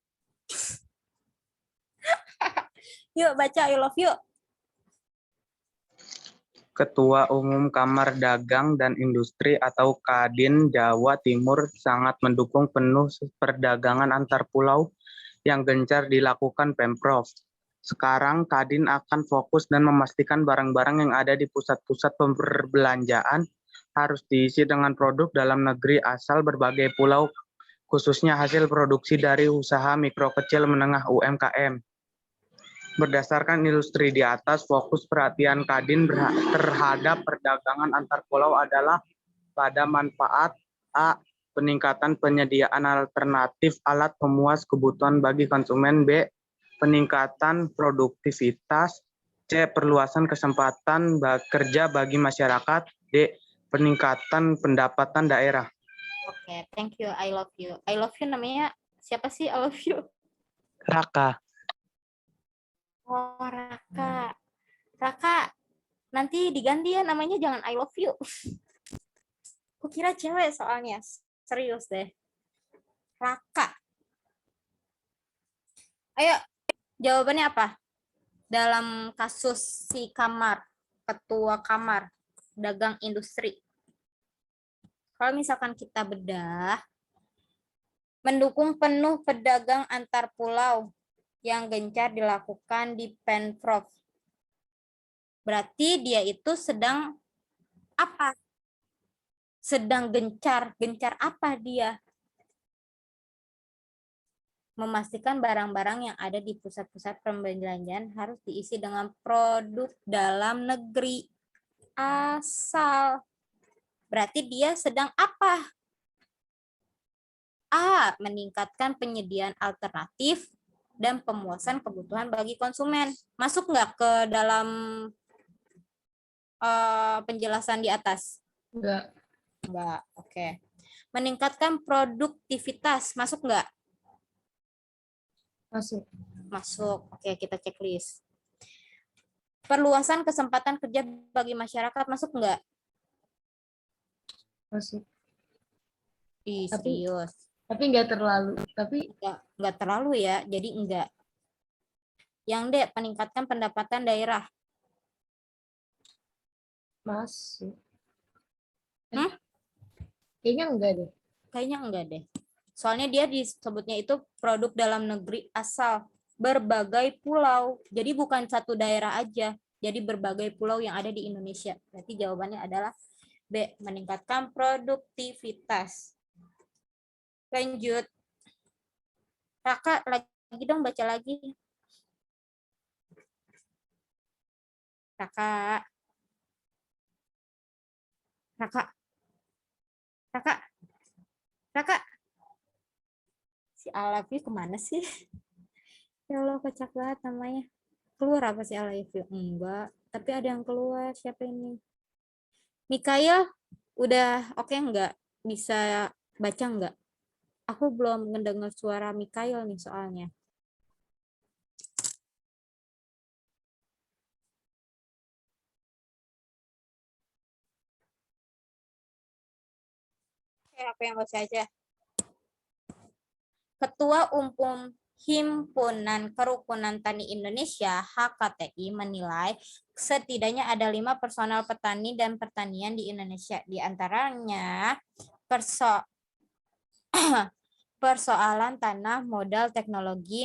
Yuk baca I love you. Ketua Umum Kamar Dagang dan Industri atau Kadin Jawa Timur sangat mendukung penuh perdagangan antar pulau yang gencar dilakukan Pemprov. Sekarang Kadin akan fokus dan memastikan barang-barang yang ada di pusat-pusat perbelanjaan harus diisi dengan produk dalam negeri asal berbagai pulau, khususnya hasil produksi dari usaha mikro kecil menengah UMKM. Berdasarkan industri di atas, fokus perhatian Kadin terhadap perdagangan antar pulau adalah pada manfaat A. Peningkatan penyediaan alternatif alat pemuas kebutuhan bagi konsumen. B. Peningkatan produktivitas. C. Perluasan kesempatan kerja bagi masyarakat. D. Peningkatan pendapatan daerah. Oke, thank you. I love you. I love you namanya siapa sih? I love you. Raka. Oh, Raka. Raka, nanti diganti ya namanya, jangan I love you. Kukira cewek soalnya. Serius deh. Raka. Ayo, jawabannya apa? Dalam kasus si kamar, ketua kamar, dagang industri. Kalau misalkan kita bedah, mendukung penuh pedagang antar pulau yang gencar dilakukan di Pemprov. Berarti dia itu sedang apa? Sedang gencar apa dia? Memastikan barang-barang yang ada di pusat-pusat perbelanjaan harus diisi dengan produk dalam negeri asal. Berarti dia sedang apa? A. Meningkatkan penyediaan alternatif dan pemuasan kebutuhan bagi konsumen. Masuk nggak ke dalam penjelasan di atas? Enggak. Enggak, oke. Meningkatkan produktivitas, masuk nggak? Masuk. Masuk, oke, kita checklist. Perluasan kesempatan kerja bagi masyarakat, masuk nggak? Masuk. Ih, Tapi- serius. Tapi enggak terlalu. Tapi Nggak terlalu ya, jadi enggak. Yang D, peningkatkan pendapatan daerah. masuk. Hmm? Kayaknya enggak deh. Kayaknya enggak deh. Soalnya dia disebutnya itu produk dalam negeri asal berbagai pulau. Jadi bukan satu daerah aja. Jadi berbagai pulau yang ada di Indonesia. Berarti jawabannya adalah B, meningkatkan produktivitas. Lanjut. Raka, lagi dong, baca lagi. Raka. Raka. Raka. Raka. Si Alafi kemana sih? Ya Allah, kocak banget namanya. Keluar apa sih Alafi? Enggak. Tapi ada yang keluar. Siapa ini? Mikael, udah oke enggak? Bisa baca enggak? Aku belum mendengar suara Mikael nih soalnya. Oke, aku yang baca aja. Ketua Umum Himpunan Kerukunan Tani Indonesia (HKTI) menilai setidaknya ada 5 personal petani dan pertanian di Indonesia. Di antaranya persoalan tanah, modal, teknologi,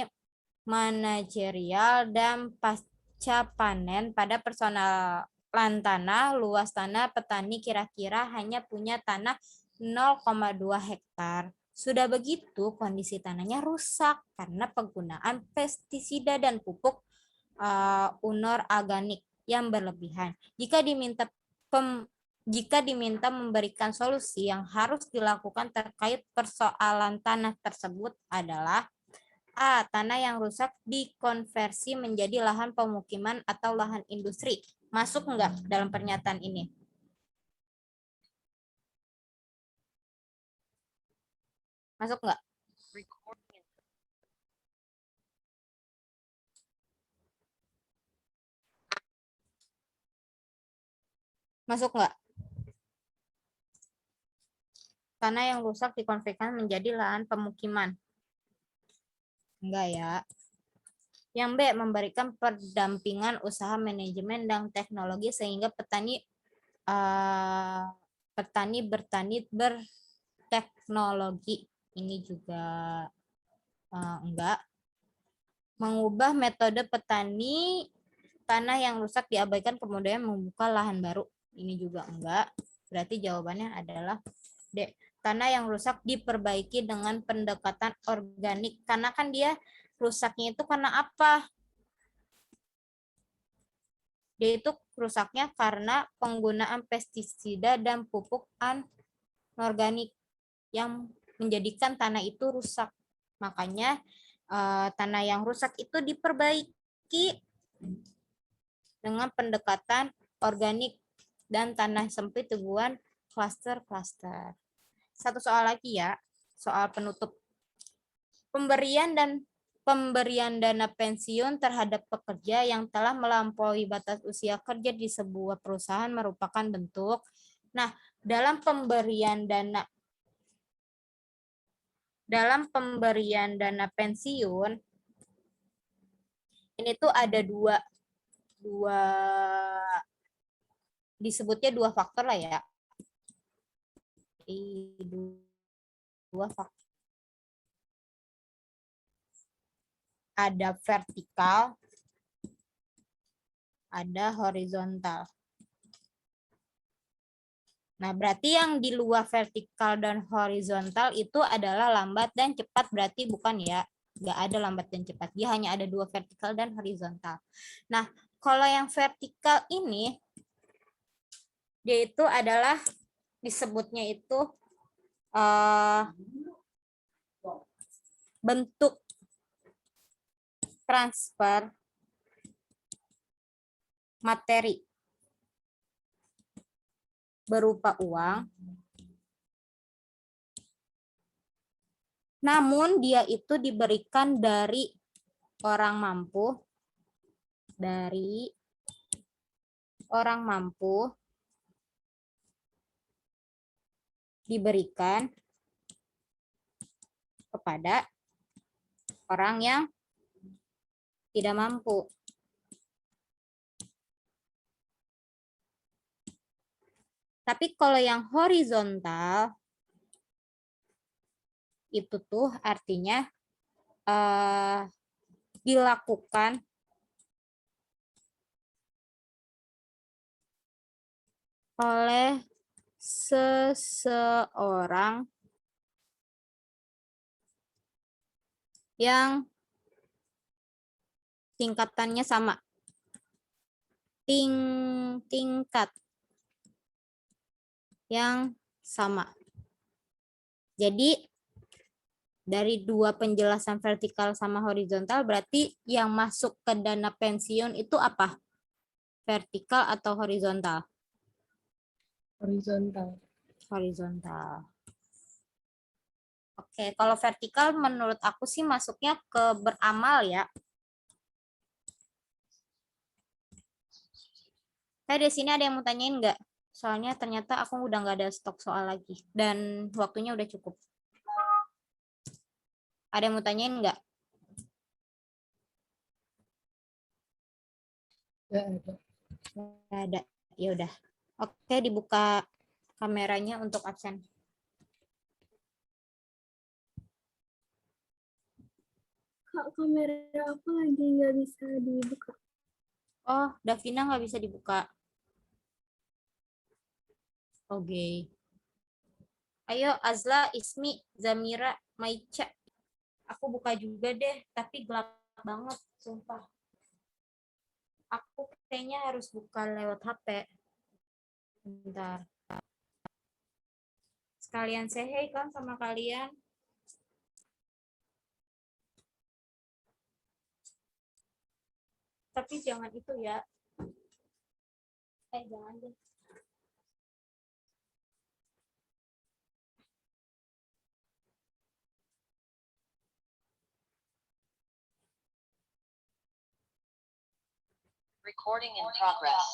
manajerial, dan pasca panen. Pada persoalan tanah, luas tanah petani kira-kira hanya punya tanah 0,2 hektar. Sudah begitu, kondisi tanahnya rusak karena penggunaan pestisida dan pupuk unorganik yang berlebihan. Jika diminta memberikan solusi, yang harus dilakukan terkait persoalan tanah tersebut adalah A. Tanah yang rusak dikonversi menjadi lahan pemukiman atau lahan industri. Masuk enggak dalam pernyataan ini? Masuk enggak? Masuk enggak? Tanah yang rusak dikonversikan menjadi lahan pemukiman. Enggak ya. Yang B, memberikan pendampingan usaha manajemen dan teknologi sehingga petani bertani berteknologi. Ini juga enggak. Mengubah metode petani, tanah yang rusak diabaikan kemudian membuka lahan baru. Ini juga enggak. Berarti jawabannya adalah D. Tanah yang rusak diperbaiki dengan pendekatan organik. Karena kan dia rusaknya itu karena apa? Dia itu rusaknya karena penggunaan pestisida dan pupuk anorganik yang menjadikan tanah itu rusak. Makanya tanah yang rusak itu diperbaiki dengan pendekatan organik dan tanah sempit tumbuhan klaster-klaster. Satu soal lagi ya, soal penutup. Pemberian dana pensiun terhadap pekerja yang telah melampaui batas usia kerja di sebuah perusahaan merupakan bentuk. Nah, dalam pemberian dana pensiun ini tuh ada dua disebutnya dua faktor lah ya. Dua faktor. Ada vertikal, ada horizontal. Nah, berarti yang di luar vertikal dan horizontal itu adalah lambat dan cepat, berarti bukan ya. Nggak ada lambat dan cepat. Dia hanya ada dua, vertikal dan horizontal. Nah, kalau yang vertikal ini, dia itu adalah disebutnya itu bentuk transfer materi berupa uang, namun dia itu diberikan dari orang mampu, diberikan kepada orang yang tidak mampu. Tapi kalau yang horizontal itu tuh artinya dilakukan oleh seseorang yang tingkatannya sama. Tingkat yang sama. Jadi dari dua penjelasan vertikal sama horizontal berarti yang masuk ke dana pensiun itu apa? Vertikal atau horizontal? Horizontal. Horizontal. Oke, kalau vertikal menurut aku sih masuknya ke beramal ya. Di sini ada yang mau tanyain nggak? Soalnya ternyata aku udah nggak ada stok soal lagi. Dan waktunya udah cukup. Ada yang mau tanyain nggak? Nggak ada. Nggak ada. Ya udah. Oke, dibuka kameranya untuk absen. Kak, kamera aku lagi nggak bisa dibuka. Oh, Davina nggak bisa dibuka. Oke. Ayo, Azla, Ismi, Zamira, Maica. Aku buka juga deh, tapi gelap banget, sumpah. Aku kayaknya harus buka lewat HP. Bentar. Sekalian say hey kan sama kalian. Tapi jangan itu ya. Jangan deh. Recording in progress.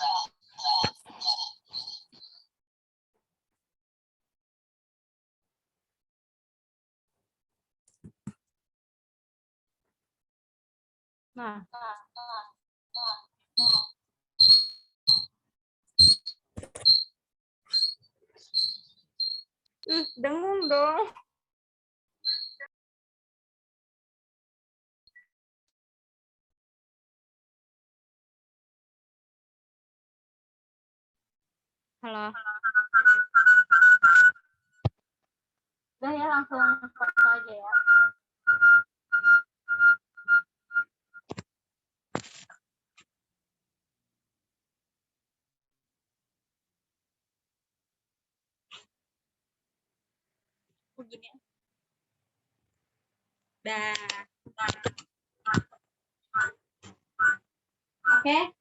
Nah. Dengung dong. Halo. Udah ya, langsung foto aja ya. begini. Dah. Oke.